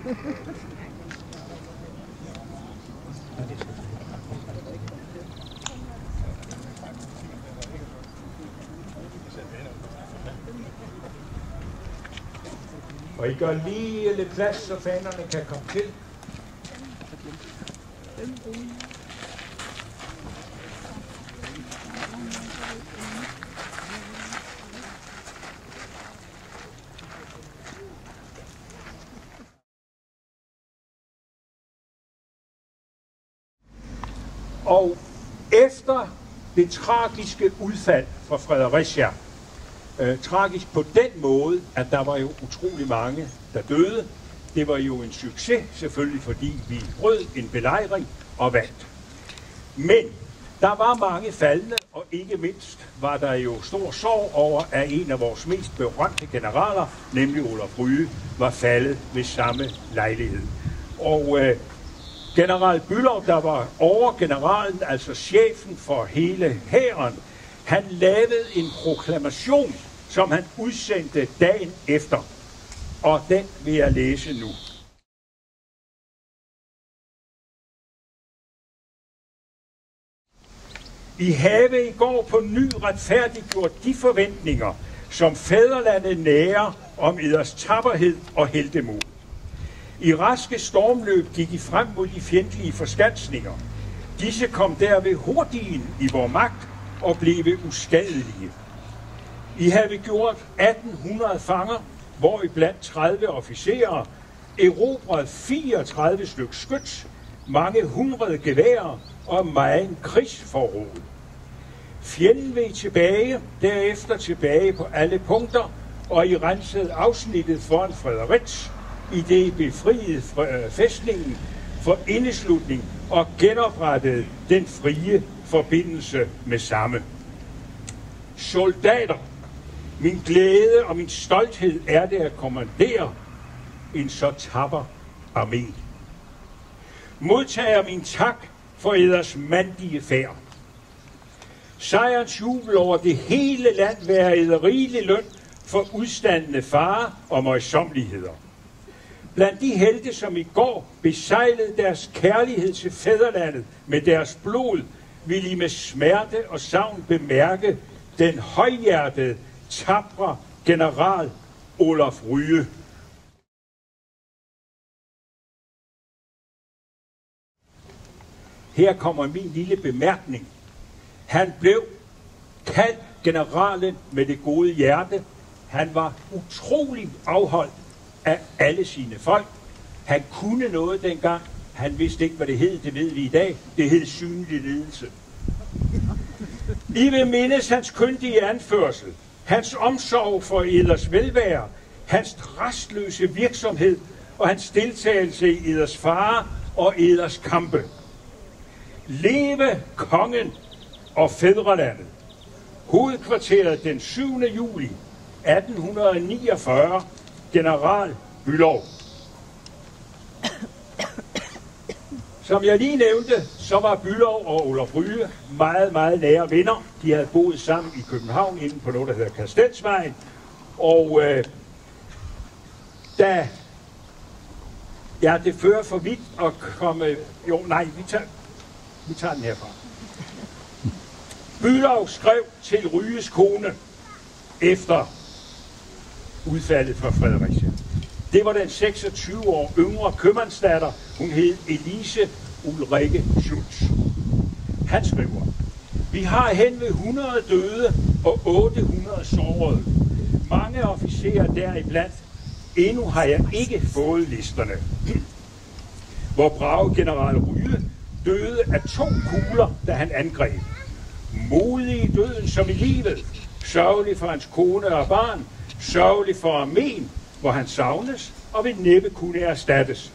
Og I gør lige lidt plads, så fanerne kan komme til. Og efter det tragiske udfald fra Fredericia, tragisk på den måde, at der var jo utrolig mange, der døde. Det var jo en succes, selvfølgelig fordi vi brød en belejring og vandt. Men der var mange faldne, og ikke mindst var der jo stor sorg over, at en af vores mest berømte generaler, nemlig Olaf Rye, var faldet ved samme lejlighed. Og general Bülow, der var overgeneralen, altså chefen for hele hæren, han lavede en proklamation, som han udsendte dagen efter. Og den vil jeg læse nu. I have i går på ny retfærdiggjort de forventninger, som fædrelandet nærer om eders tapperhed og heltemod. I raske stormløb gik I frem mod de fjendtlige forskansninger. Disse kom derved hurtigt i vor magt og blev uskadelige. I have gjort 1800 fanger, hvor i blandt 30 officerer, erobret 34 stykker skyts, mange hundrede geværer og megen krigsforråd. Fjenden veg tilbage, derefter tilbage på alle punkter, og I rensede afsnittet foran Fredericia, i det befriede fæstningen for indeslutning og genoprettede den frie forbindelse med samme. Soldater, min glæde og min stolthed er det at kommandere en så tapper armé. Modtager min tak for eders mandige færd. Sejrens jubel over det hele land være eder rigelig løn for udstandende fare og møjsommeligheder. Blandt de helte, som i går besejlede deres kærlighed til fædrelandet med deres blod, vil I med smerte og savn bemærke den højhjertede, tapre general Olaf Rye. Her kommer min lille bemærkning. Han blev kaldt generalen med det gode hjerte. Han var utrolig afholdt af alle sine folk. Han kunne noget dengang. Han vidste ikke, hvad det hed. Det ved vi i dag. Det hed synlig ledelse. I vil mindes hans kyndige anførsel, hans omsorg for eders velvære, hans rastløse virksomhed og hans deltagelse i eders fare og eders kampe. Leve kongen og fædrelandet. Hovedkvarteret den 7. juli 1849. General Bülow. Som jeg lige nævnte, så var Bülow og Olaf Rye meget, meget nære venner. De havde boet sammen i København inde på noget, der hedder Kastelsvejen. Og det fører for vidt at komme... vi tager den herfra. Bülow skrev til Ryes kone efter udfaldet fra Fredericia. Det var den 26 år yngre købmandsdatter. Hun hed Elise Ulrikke Schultz. Han skriver: Vi har hen ved 100 døde og 800 sårede. Mange officerer deriblandt. Endnu har jeg ikke fået listerne. Hvor brave general Rye døde af 2 kugler, da han angreb. Modig i døden som i livet. Sørgelig for hans kone og barn. Sørgelig for armeen, hvor han savnes og vil næppe kunne erstattes.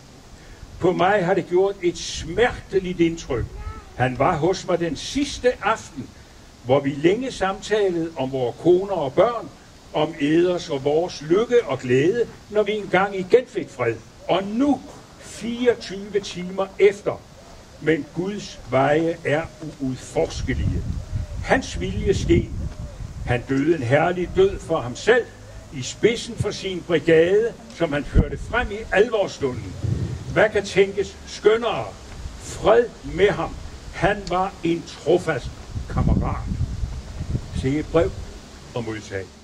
På mig har det gjort et smerteligt indtryk. Han var hos mig den sidste aften, hvor vi længe samtalede om vores koner og børn, om eders og vores lykke og glæde, når vi engang igen fik fred. Og nu, 24 timer efter, men Guds veje er uudforskelige. Hans vilje skete. Han døde en herlig død for ham selv, i spidsen for sin brigade, som han førte frem i alvorsstunden. Hvad kan tænkes skønnere? Fred med ham. Han var en trofast kammerat. Se et brev og modtag.